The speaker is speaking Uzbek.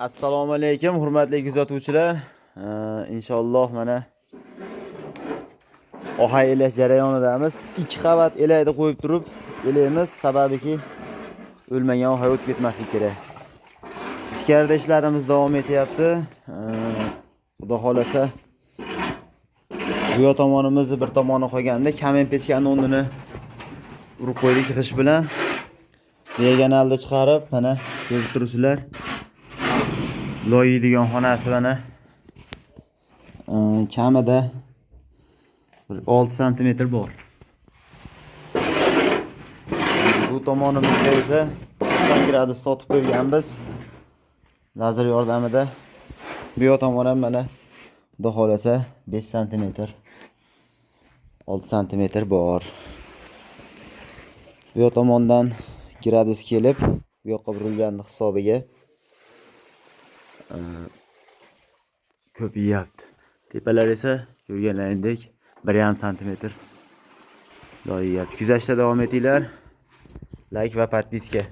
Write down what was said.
Assalomu alaykum, hurmatli kuzatuvchilar. Inshaalloh mana ohay elash jarayonidamiz. 2 qavat elakni qo'yib turib elaymiz, sababiki o'lmagan ohay o'tib ketmasligi kerak. Ichkarida ishlarimiz davom etyapti. Xudo xolasa bu yoq tomonimizni bir tomoni qolganda kamen pechkani o'rnini urib qo'ydik g'ish bilan. Diagonalda chiqarib, mana ko'rib turibsizlar. Loyiydigan xonasi mana kamida 6 sm bor. Bu tomonimizda esa 90 gradus sotib qo'yganmiz. Lazer yordamida. Bu yoq tomon ham mana xudo xolasa 5 sm 6 sm bor. Bu yoq tomondan gradus kelib, bu yoqqa burilganning hisobiga ko'payapti. Tepalar esa ko'rganlaringdek 1,5 sm loyiyapti. Kuzatishda davom etinglar. Like va podpiska.